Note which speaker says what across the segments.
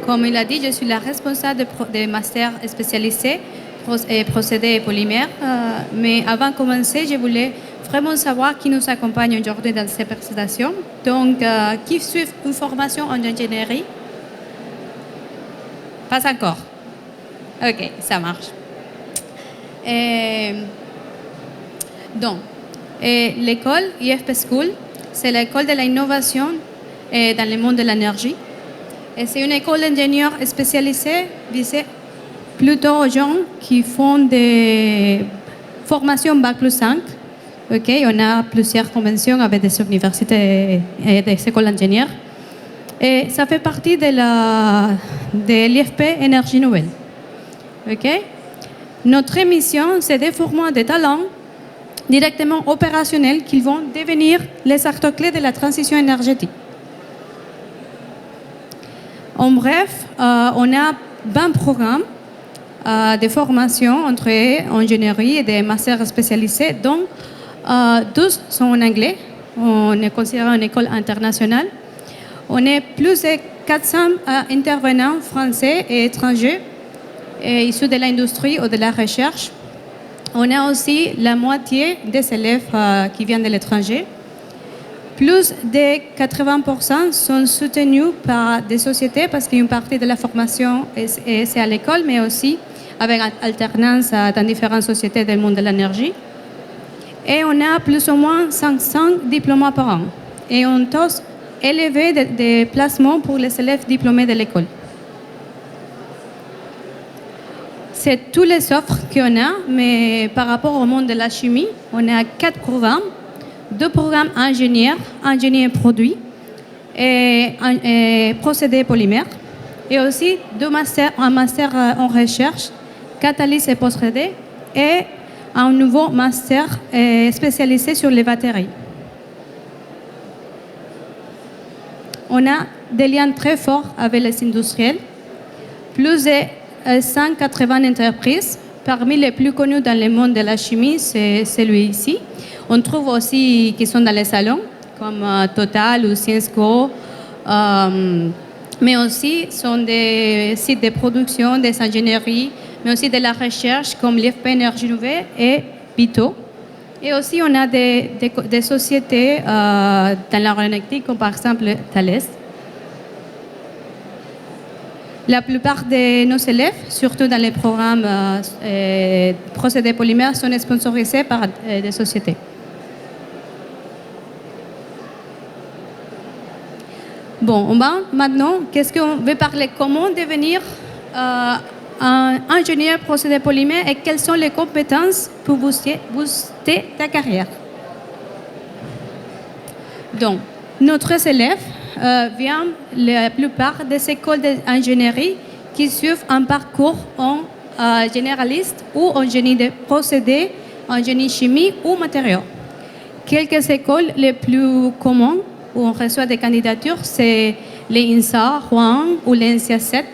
Speaker 1: Comme il a dit, je suis la responsable des masters spécialisés procédés et polymères. Mais avant de commencer, je voulais vraiment savoir qui nous accompagne aujourd'hui dans cette présentation. Donc, qui suit une formation en ingénierie? Pas encore. OK, ça marche. Donc, l'école IFP School, c'est l'école de l'innovation dans le monde de l'énergie. Et c'est une école d'ingénieurs spécialisée visée plutôt aux gens qui font des formations Bac plus 5. Okay, on a plusieurs conventions avec des universités et des écoles d'ingénieurs. Et ça fait partie de l'IFP Énergie Nouvelle. Okay? Notre mission, c'est de former des talents directement opérationnels qui vont devenir les acteurs clés de la transition énergétique. En bref, on a 20 programmes de formation entre ingénierie et des masters spécialisés, dont 12 sont en anglais. On est considéré une école internationale. On est plus de 400 intervenants français et étrangers issus de l'industrie ou de la recherche. On a aussi la moitié des élèves qui viennent de l'étranger. Plus de 80% sont soutenus par des sociétés parce qu'une partie de la formation c'est à l'école, mais aussi avec alternance dans différentes sociétés du monde de l'énergie. Et on a plus ou moins 500 diplômes par an. Et on taux élevé de placements pour les élèves diplômés de l'école. C'est tous les offres qu'on a, mais par rapport au monde de la chimie, on a 4 programmes. 2 programmes ingénieurs produits et procédés polymères. Et aussi 2 masters, un master en recherche, catalyse et procédés, et un nouveau master spécialisé sur les batteries. On a des liens très forts avec les industriels. Plus de 180 entreprises. Parmi les plus connus dans le monde de la chimie, c'est celui-ci. On trouve aussi qui sont dans les salons, comme Total ou Syensqo, mais aussi sont des sites de production, des ingénieries, mais aussi de la recherche, comme l'IFP Énergie Nouvelle et Bito. Et aussi, on a des sociétés dans l'aéronautique, comme par exemple Thales. La plupart de nos élèves, surtout dans les programmes procédés polymères, sont sponsorisés par des sociétés. Bon, on va maintenant, qu'est-ce qu'on veut parler? Comment devenir un ingénieur procédé polymère et quelles sont les compétences pour booster ta carrière? Donc, notre élève vient la plupart des écoles d'ingénierie qui suivent un parcours en généraliste ou en génie de procédés, en génie chimie ou matériaux. Quelques écoles les plus communes où on reçoit des candidatures, c'est les INSA, Rouen ou l'INSIA 7,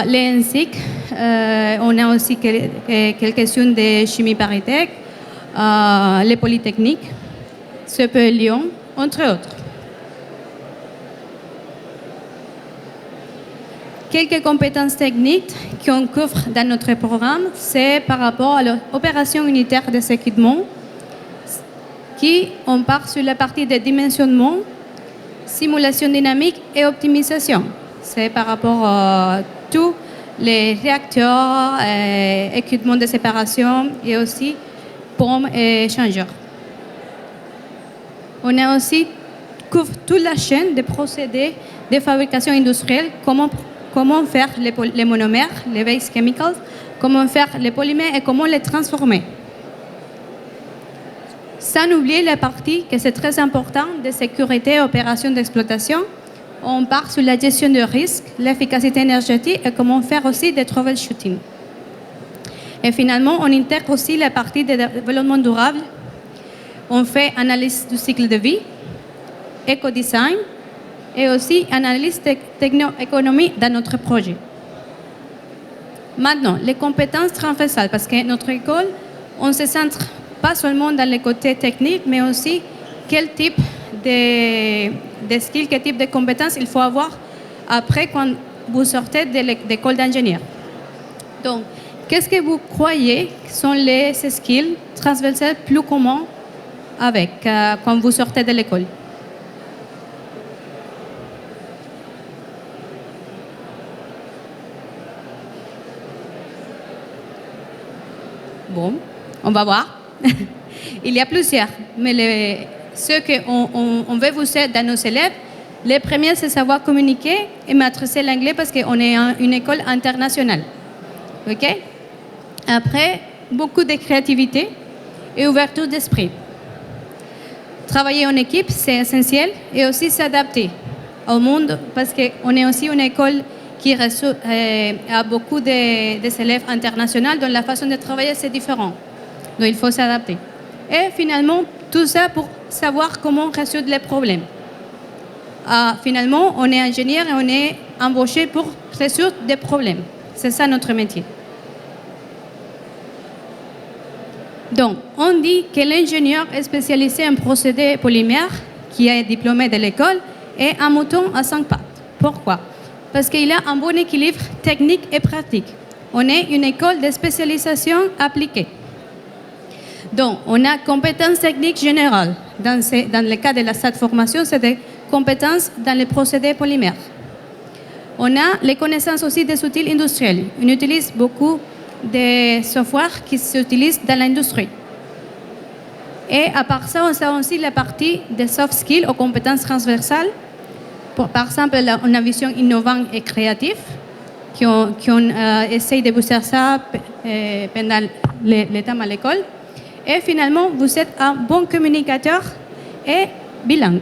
Speaker 1: les INSIC, on a aussi quelques-unes de chimie Paris-Tech, les Polytechniques, CPE Lyon, entre autres. Quelques compétences techniques qu'on couvre dans notre programme, c'est par rapport à l'opération unitaire des équipements, qui on part sur la partie de dimensionnement, simulation dynamique et optimisation. C'est par rapport à tous les réacteurs, équipements de séparation et aussi pompes et échangeurs. On a aussi couvre toute la chaîne de procédés de fabrication industrielle, comment faire les monomères, les base chemicals, comment faire les polymères et comment les transformer. Sans oublier la partie que c'est très important de sécurité et opération d'exploitation. On part sur la gestion de risque, l'efficacité énergétique et comment faire aussi des troubleshooting. Et finalement, on intègre aussi la partie de développement durable. On fait analyse du cycle de vie, éco-design et aussi analyse techno-économie dans notre projet. Maintenant, les compétences transversales, parce que notre école, on se centre pas seulement dans le côté technique, mais aussi quel type de skills, quel type de compétences il faut avoir après quand vous sortez de l'école d'ingénieur. Donc, qu'est-ce que vous croyez sont les skills transversales plus communs avec quand vous sortez de l'école? Bon, on va voir. Il y a plusieurs, mais ceux qu'on veut vous aider dans nos élèves, les premiers, c'est savoir communiquer et maîtriser l'anglais parce qu'on est une école internationale. OK? Après, beaucoup de créativité et ouverture d'esprit. Travailler en équipe, c'est essentiel et aussi s'adapter au monde parce qu'on est aussi une école qui a beaucoup des élèves internationaux, dont la façon de travailler, c'est différent. Donc, il faut s'adapter. Et finalement, tout ça pour savoir comment résoudre les problèmes. Finalement, on est ingénieur et on est embauché pour résoudre des problèmes. C'est ça notre métier. Donc, on dit que l'ingénieur est spécialisé en procédés polymères, qui est diplômé de l'école, et un mouton à 5 pattes. Pourquoi? Parce qu'il a un bon équilibre technique et pratique. On est une école de spécialisation appliquée. Donc, on a compétences techniques générales. Dans le cas de cette formation, c'est des compétences dans les procédés polymères. On a les connaissances aussi des outils industriels. On utilise beaucoup de software qui s'utilisent dans l'industrie. Et à part ça, on a aussi la partie des soft skills aux compétences transversales. Par exemple, on a une vision innovante et créative, qui ont essayé de vous faire ça pendant les temps à l'école. Et finalement, vous êtes un bon communicateur et bilingue.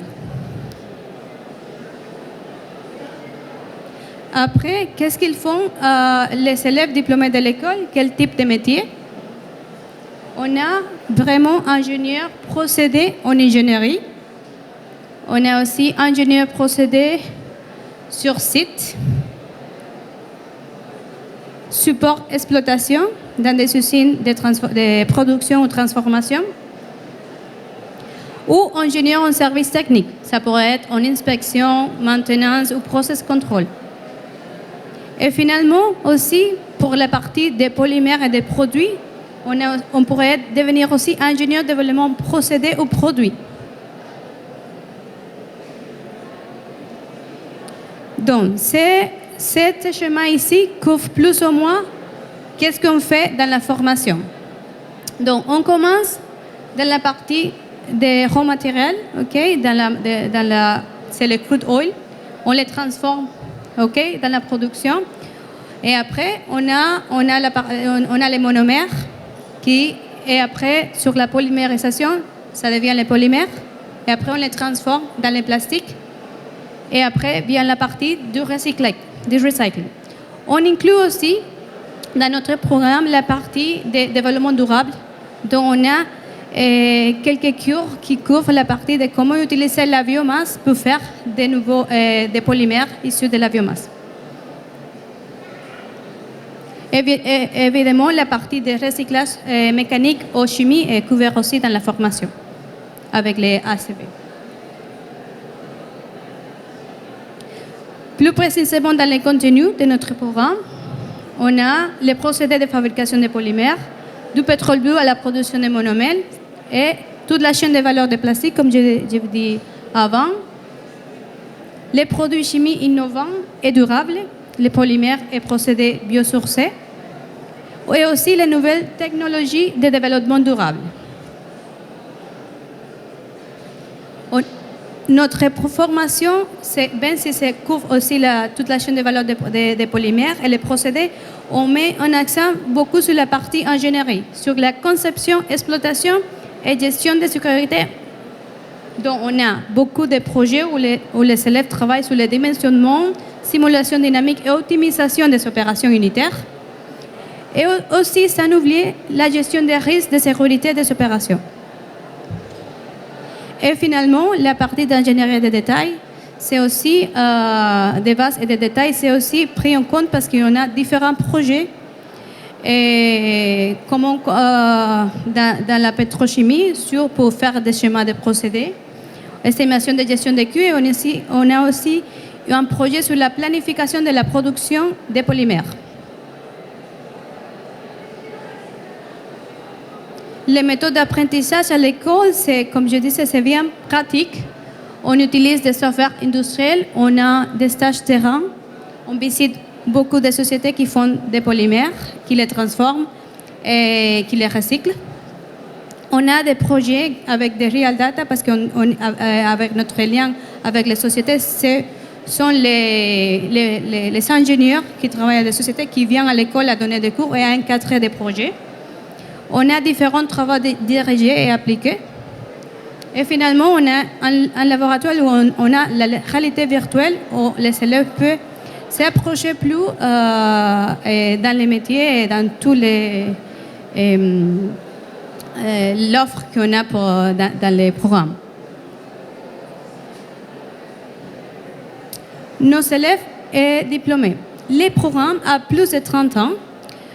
Speaker 1: Après, qu'est-ce qu'ils font les élèves diplômés de l'école? Quel type de métier? On a vraiment ingénieur procédé en ingénierie. On a aussi ingénieur procédé sur site. Support exploitation dans des usines de production ou transformation. Ou ingénieur en service technique. Ça pourrait être en inspection, maintenance ou process control. Et finalement, aussi, pour la partie des polymères et des produits, on pourrait devenir aussi ingénieur de développement procédé ou produit. Donc, ce schéma ici couvre plus ou moins qu'est-ce qu'on fait dans la formation. Donc, on commence dans la partie des raw materials, okay? C'est le crude oil. On les transforme, okay? Dans la production. Et après, on a les monomères et après, sur la polymérisation, ça devient les polymères. Et après, on les transforme dans les plastiques. Et après, vient la partie du recycling. On inclut aussi dans notre programme la partie de développement durable, dont on a quelques cours qui couvrent la partie de comment utiliser la biomasse pour faire des polymères issus de la biomasse. Évidemment, la partie de recyclage mécanique ou chimie est couverte aussi dans la formation avec les ACV. Plus précisément dans les contenus de notre programme, on a les procédés de fabrication de polymères, du pétrole bleu à la production de monomères et toute la chaîne de valeur de plastique, comme je vous dis avant, les produits chimiques innovants et durables, les polymères et procédés biosourcés, et aussi les nouvelles technologies de développement durable. Notre formation, même si ça couvre aussi toute la chaîne de valeur des polymères et les procédés, on met un accent beaucoup sur la partie ingénierie, sur la conception, exploitation et gestion de sécurité. Donc, on a beaucoup de projets où les élèves travaillent sur le dimensionnement, simulation dynamique et optimisation des opérations unitaires. Et aussi, sans oublier, la gestion des risques de sécurité des opérations. Et finalement, la partie d'ingénierie de détail, c'est aussi des bases et des détails, c'est aussi pris en compte parce qu'il y en a différents projets. Et comment, dans la pétrochimie, pour faire des schémas de procédés, estimation de gestion des coûts, et on a aussi un projet sur la planification de la production des polymères. Les méthodes d'apprentissage à l'école, c'est, comme je disais, c'est bien pratique. On utilise des softwares industriels, on a des stages terrain, on visite beaucoup de sociétés qui font des polymères, qui les transforment et qui les recyclent. On a des projets avec des real data parce qu'avec notre lien avec les sociétés, ce sont les ingénieurs qui travaillent à des sociétés qui viennent à l'école à donner des cours et à encadrer des projets. On a différents travaux dirigés et appliqués. Et finalement, on a un laboratoire où on a la réalité virtuelle où les élèves peuvent s'approcher plus dans les métiers et dans tous l'offre qu'on a dans les programmes. Nos élèves sont diplômés. Les programmes ont plus de 30 ans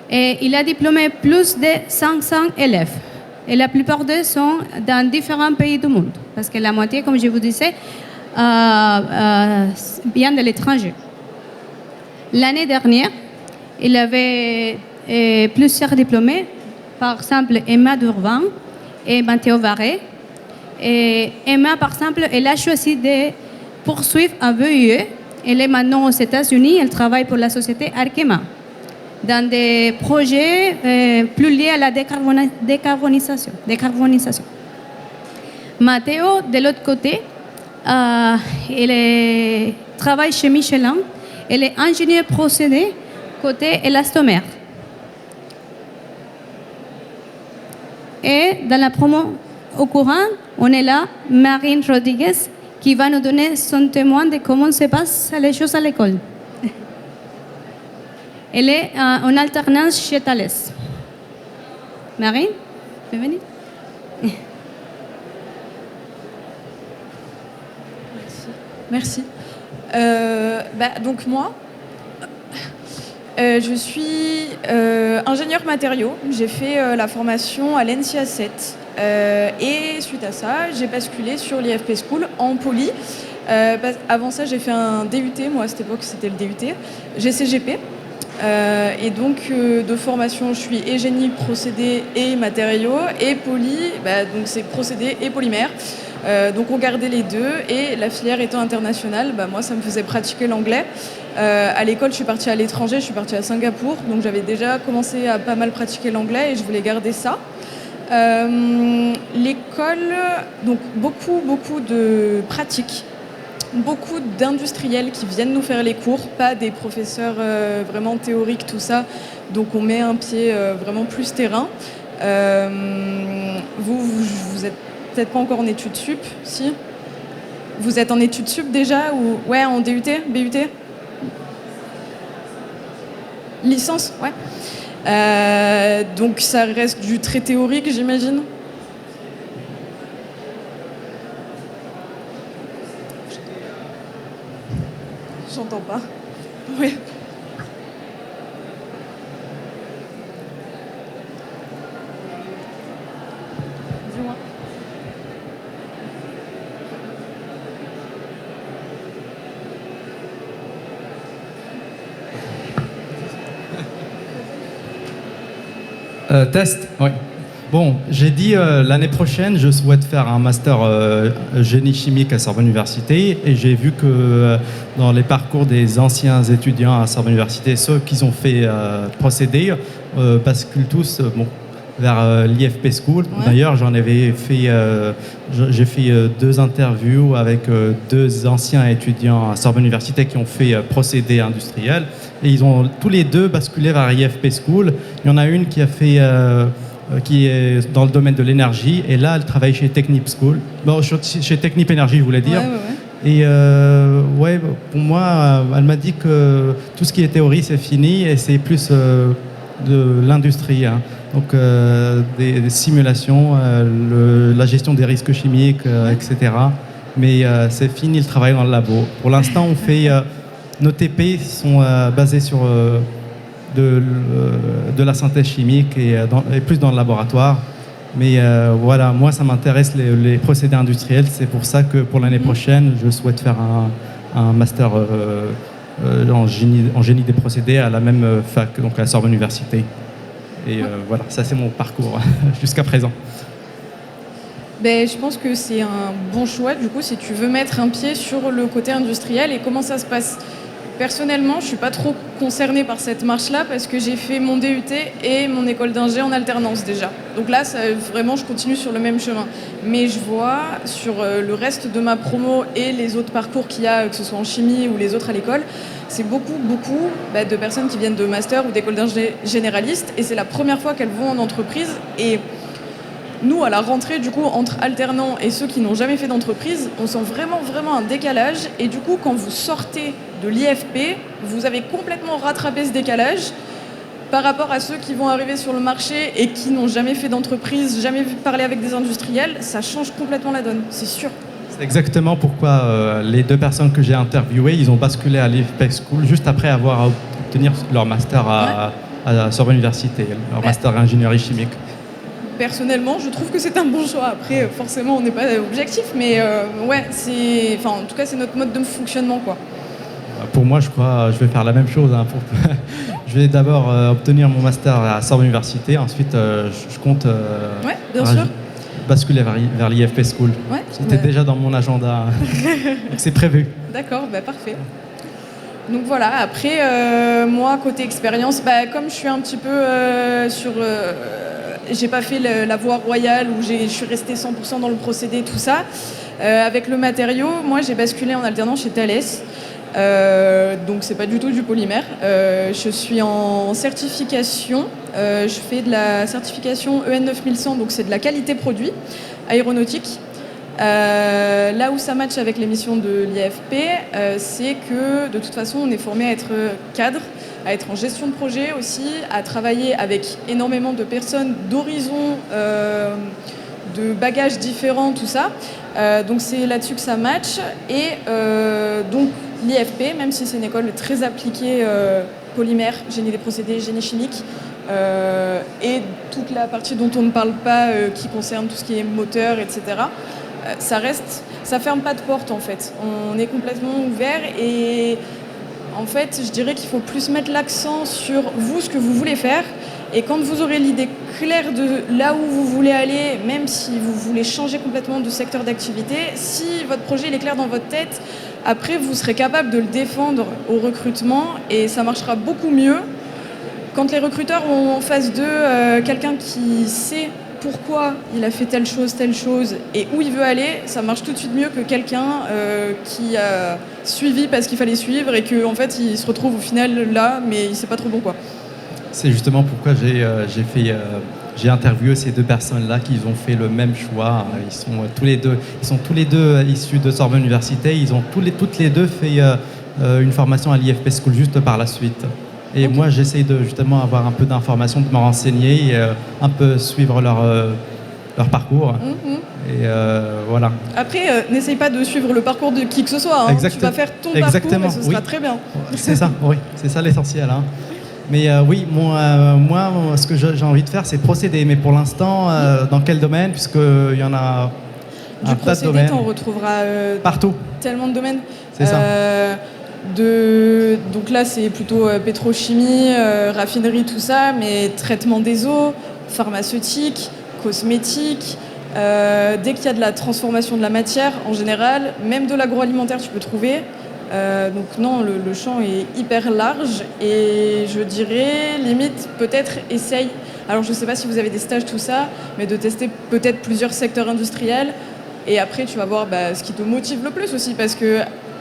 Speaker 1: et il a diplômé plus de 500 élèves. Et la plupart d'eux sont dans différents pays du monde, parce que la moitié, comme je vous disais, vient de l'étranger. L'année dernière, il y avait plusieurs diplômés, par exemple Emma Durban et Matteo Varé. Et Emma, par exemple, elle a choisi de poursuivre un VIE. Elle est maintenant aux États-Unis, elle travaille pour la société Arkema, dans des projets plus liés à la décarbonisation. Matteo, de l'autre côté, il travaille chez Michelin. Elle est ingénieure procédé côté élastomère. Et dans la promo au courant, on est là, Marine Rodriguez, qui va nous donner son témoin de comment se passent les choses à l'école. Elle est en alternance chez Thales. Marine, bienvenue.
Speaker 2: Merci. Donc moi, je suis ingénieur matériaux. J'ai fait la formation à l'ENSIA 7. Et suite à ça, j'ai basculé sur l'IFP School en poly. Avant ça, j'ai fait un DUT. Moi, à cette époque, c'était le DUT. GCGP. Et donc, de formation, je suis et génie procédés et matériaux. Et poly, donc c'est procédés et polymères. Donc on gardait les deux et la filière étant internationale, moi ça me faisait pratiquer l'anglais. À l'école je suis partie à l'étranger, je suis partie à Singapour, donc j'avais déjà commencé à pas mal pratiquer l'anglais et je voulais garder ça. L'école, donc beaucoup de pratiques, beaucoup d'industriels qui viennent nous faire les cours, pas des professeurs vraiment théoriques, tout ça, donc on met un pied vraiment plus terrain. Vous êtes peut-être pas encore en études sup, si? Vous êtes en études sup déjà ou ouais, en DUT, BUT? Licence, ouais. Donc ça reste du très théorique, j'imagine. J'entends pas. Oui. Dis-moi.
Speaker 3: Test, oui. Bon, j'ai dit l'année prochaine, je souhaite faire un master génie chimique à Sorbonne Université et j'ai vu que dans les parcours des anciens étudiants à Sorbonne Université, ceux qui ont fait procéder basculent tous vers l'IFP School. Ouais. D'ailleurs, j'ai fait 2 interviews avec 2 anciens étudiants à Sorbonne Université qui ont fait procédé industriel et ils ont tous les 2 basculé vers l'IFP School. Il y en a une qui a fait qui est dans le domaine de l'énergie et là elle travaille chez Technip School, chez Technip Énergie je voulais dire. Ouais. Et pour moi elle m'a dit que tout ce qui est théorie c'est fini et c'est plus de l'industrie, hein. Donc des simulations, la gestion des risques chimiques, etc. Mais c'est fini le travail dans le labo. Pour l'instant on fait nos TP sont basés sur de la synthèse chimique et plus dans le laboratoire. Mais moi ça m'intéresse les procédés industriels. C'est pour ça que pour l'année prochaine, je souhaite faire un master en génie des procédés à la même fac, donc à la Sorbonne Université. Et voilà, ça c'est mon parcours jusqu'à présent.
Speaker 2: Ben, je pense que c'est un bon choix, du coup, si tu veux mettre un pied sur le côté industriel. Et comment ça se passe? Personnellement, je ne suis pas trop concernée par cette marche-là parce que j'ai fait mon DUT et mon école d'ingé en alternance déjà. Donc là, vraiment, je continue sur le même chemin. Mais je vois sur le reste de ma promo et les autres parcours qu'il y a, que ce soit en chimie ou les autres à l'école, c'est beaucoup de personnes qui viennent de master ou d'école d'ingé généraliste. Et c'est la première fois qu'elles vont en entreprise. Et nous, à la rentrée, du coup, entre alternants et ceux qui n'ont jamais fait d'entreprise, on sent vraiment un décalage. Et du coup, quand vous sortez de l'IFP, vous avez complètement rattrapé ce décalage par rapport à ceux qui vont arriver sur le marché et qui n'ont jamais fait d'entreprise, jamais parlé avec des industriels. Ça change complètement la donne, c'est sûr.
Speaker 3: C'est exactement pourquoi les 2 personnes que j'ai interviewées, ils ont basculé à l'IFP School juste après avoir obtenu leur master à Sorbonne Université, leur master ingénierie chimique.
Speaker 2: Personnellement, je trouve que c'est un bon choix. Après, forcément, on n'est pas objectif, mais en tout cas, c'est notre mode de fonctionnement, quoi.
Speaker 3: Pour moi, je crois, je vais faire la même chose. Je vais d'abord obtenir mon master à Sorbonne Université, ensuite je compte
Speaker 2: bien sûr.
Speaker 3: basculer vers l'IFP School.
Speaker 2: Ouais,
Speaker 3: C'était déjà dans mon agenda, donc c'est prévu.
Speaker 2: D'accord, parfait. Donc voilà, après, moi, côté expérience, comme je suis un petit peu j'ai pas fait la voie royale où je suis restée 100% dans le procédé, tout ça. Avec le matériau, moi j'ai basculé en alternance chez Thales. Donc c'est pas du tout du polymère. Je suis en certification. Je fais de la certification EN 9100, donc c'est de la qualité produit aéronautique. Là où ça match avec les missions de l'IFP, c'est que de toute façon on est formé à être cadre, à être en gestion de projet aussi, à travailler avec énormément de personnes d'horizons, de bagages différents, tout ça. Donc c'est là-dessus que ça match. Et donc l'IFP, même si c'est une école très appliquée polymère, génie des procédés, génie chimique, et toute la partie dont on ne parle pas qui concerne tout ce qui est moteur, etc., ça ferme pas de porte en fait. On est complètement ouvert et en fait, je dirais qu'il faut plus mettre l'accent sur vous, ce que vous voulez faire. Et quand vous aurez l'idée claire de là où vous voulez aller, même si vous voulez changer complètement de secteur d'activité, si votre projet il est clair dans votre tête, après vous serez capable de le défendre au recrutement et ça marchera beaucoup mieux. Quand les recruteurs ont en face d'eux quelqu'un qui sait pourquoi il a fait telle chose et où il veut aller, ça marche tout de suite mieux que quelqu'un qui a suivi parce qu'il fallait suivre et qu'en fait il se retrouve au final là mais il sait pas trop bon quoi.
Speaker 3: C'est justement pourquoi j'ai interviewé ces 2 personnes-là qui ont fait le même choix. Ils sont tous les deux issus de Sorbonne Université. Ils ont toutes les deux fait une formation à l'IFP School juste par la suite. Et okay. Moi, j'essaye de justement avoir un peu d'informations, de me renseigner et un peu suivre leur parcours. Et voilà.
Speaker 2: Après, n'essaye pas de suivre le parcours de qui que ce soit. Hein. Tu vas faire ton parcours et ce sera très bien.
Speaker 3: C'est ça, oui. C'est ça l'essentiel. Hein. Mais oui, moi, ce que j'ai envie de faire, c'est procéder. Mais pour l'instant, dans quel domaine? Puisqu'il y en a
Speaker 2: un tas de domaines. On retrouvera
Speaker 3: partout.
Speaker 2: Tellement de domaines.
Speaker 3: C'est ça.
Speaker 2: Donc là, c'est plutôt pétrochimie, raffinerie, tout ça, mais traitement des eaux, pharmaceutique, cosmétique. Dès qu'il y a de la transformation de la matière, en général, même de l'agroalimentaire, tu peux trouver. Donc non, le champ est hyper large et je dirais, limite, peut-être essaye, alors je ne sais pas si vous avez des stages, tout ça, mais de tester peut-être plusieurs secteurs industriels et après tu vas voir ce qui te motive le plus aussi parce que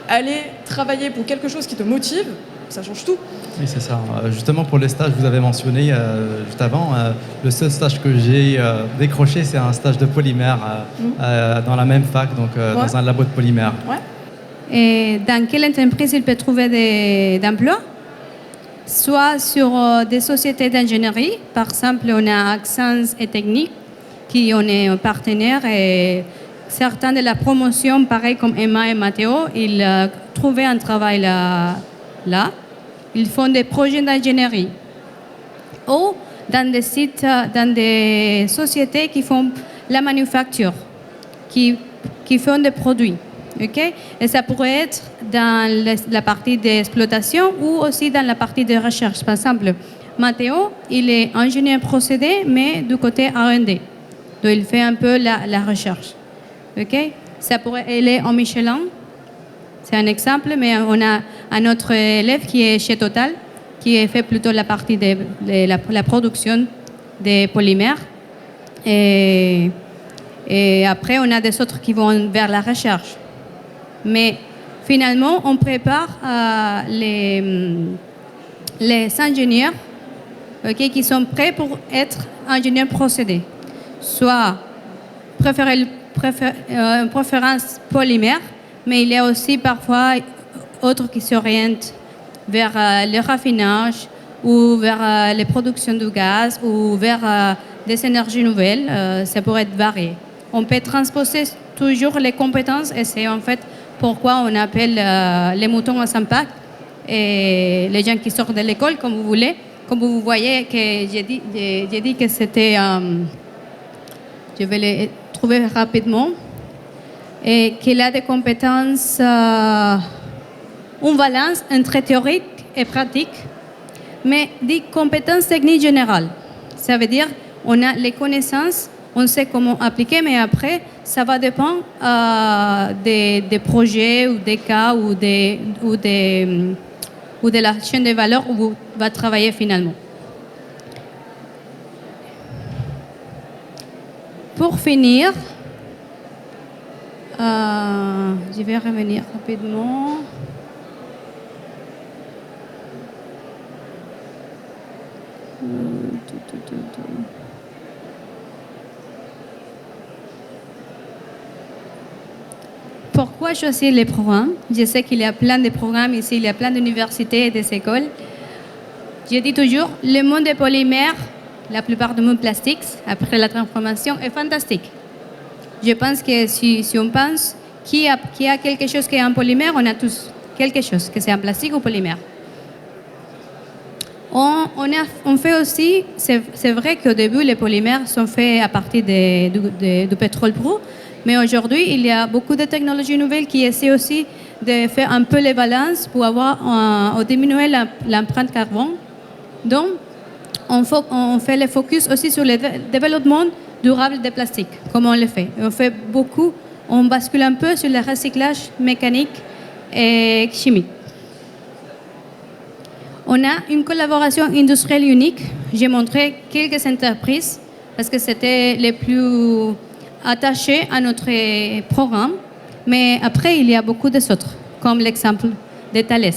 Speaker 2: aller travailler pour quelque chose qui te motive, ça change tout.
Speaker 3: Oui, c'est ça. Justement, pour les stages, vous avez mentionné juste avant, le seul stage que j'ai décroché, c'est un stage de polymère dans la même fac, donc dans un labo de polymère.
Speaker 2: Ouais.
Speaker 1: Et dans quelle entreprise il peut trouver d'emploi? Soit sur des sociétés d'ingénierie, par exemple, on a Axens et Technique, qui on est partenaire et certains de la promotion, pareil comme Emma et Matteo, ils trouvaient un travail là. Ils font des projets d'ingénierie. Ou dans des sites, dans des sociétés qui font la manufacture, qui font des produits. ok? Et ça pourrait être dans la partie d'exploitation ou aussi dans la partie de recherche. Par exemple, Matteo, il est ingénieur procédé, mais du côté R&D. Donc, il fait un peu la recherche. Ok? Ça pourrait aller en Michelin. C'est un exemple, mais on a un autre élève qui est chez Total, qui fait plutôt la partie de la production des polymères. Et après, on a des autres qui vont vers la recherche. Mais finalement, on prépare les ingénieurs, okay, qui sont prêts pour être ingénieurs procédés. Soit préférence polymère, mais il y a aussi parfois autres qui s'orientent vers le raffinage ou vers les productions de gaz ou vers des énergies nouvelles. Ça pourrait être varié. On peut transposer toujours les compétences et c'est en fait pourquoi on appelle les moutons à impact et les gens qui sortent de l'école, comme vous voulez. Comme vous voyez, que j'ai dit que c'était... je vais les trouver rapidement. Et qu'il a des compétences, une balance entre théorique et pratique, mais des compétences techniques générales. Ça veut dire on a les connaissances, on sait comment appliquer, mais après, ça va dépendre des projets ou des cas ou de la chaîne de valeur où vous va travailler finalement. Pour finir, je vais revenir rapidement. Pourquoi choisir les programmes? Je sais qu'il y a plein de programmes ici, il y a plein d'universités et des écoles. Je dis toujours, le monde des polymères, la plupart du monde plastique, après la transformation, est fantastique. Je pense que si on pense qu'il y a quelque chose qui est en polymère, on a tous quelque chose, que c'est en plastique ou polymère. On fait aussi, c'est vrai qu'au début, les polymères sont faits à partir du pétrole brut, mais aujourd'hui, il y a beaucoup de technologies nouvelles qui essaient aussi de faire un peu les balances pour diminuer l'empreinte carbone. Donc, on fait le focus aussi sur le développement durable des plastiques, comme on le fait. On bascule un peu sur le recyclage mécanique et chimique. On a une collaboration industrielle unique. J'ai montré quelques entreprises parce que c'était les plus attachées à notre programme. Mais après, il y a beaucoup d'autres, comme l'exemple de Thales.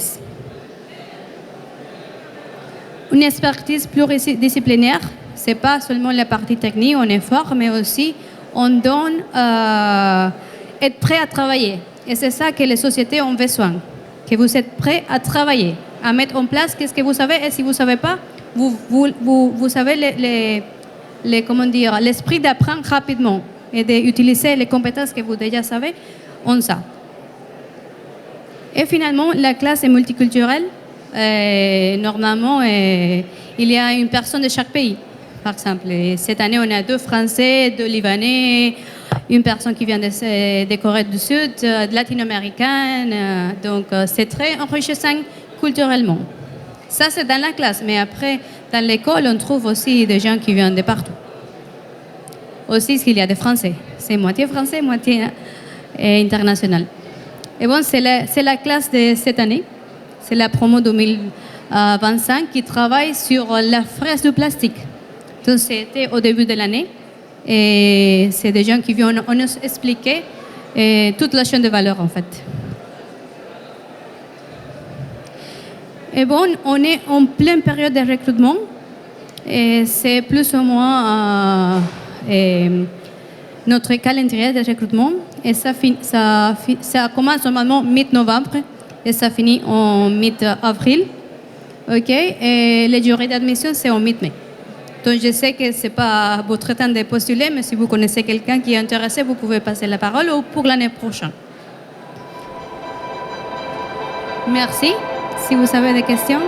Speaker 1: Une expertise pluridisciplinaire, ce n'est pas seulement la partie technique, on est fort, mais aussi on donne être prêt à travailler. Et c'est ça que les sociétés ont besoin, que vous êtes prêts à travailler, à mettre en place qu'est-ce que vous savez, et si vous ne savez pas, vous savez l'esprit d'apprendre rapidement et d'utiliser les compétences que vous déjà savez en ça. Et finalement, la classe est multiculturelle. Normalement, il y a une personne de chaque pays. Par exemple, cette année, on a 2 Français, 2 Libanais, une personne qui vient de Corée du Sud, de latino-américaine. Donc, c'est très enrichissant culturellement. Ça, c'est dans la classe. Mais après, dans l'école, on trouve aussi des gens qui viennent de partout. Aussi, il y a des Français. C'est moitié français, moitié international. Et bon, c'est la classe de cette année. C'est la promo 2025 qui travaille sur la fraise du plastique. Donc, c'était au début de l'année. Et c'est des gens qui viennent nous expliquer toute la chaîne de valeur, en fait. Et bon, on est en pleine période de recrutement. Et c'est plus ou moins notre calendrier de recrutement. Et ça commence normalement mi-novembre. Et ça finit en mi-avril. OK? Et les durées d'admission, c'est en mi-mai. Donc, je sais que ce n'est pas votre temps de postuler, mais si vous connaissez quelqu'un qui est intéressé, vous pouvez passer la parole ou pour l'année prochaine. Merci. Si vous avez des questions.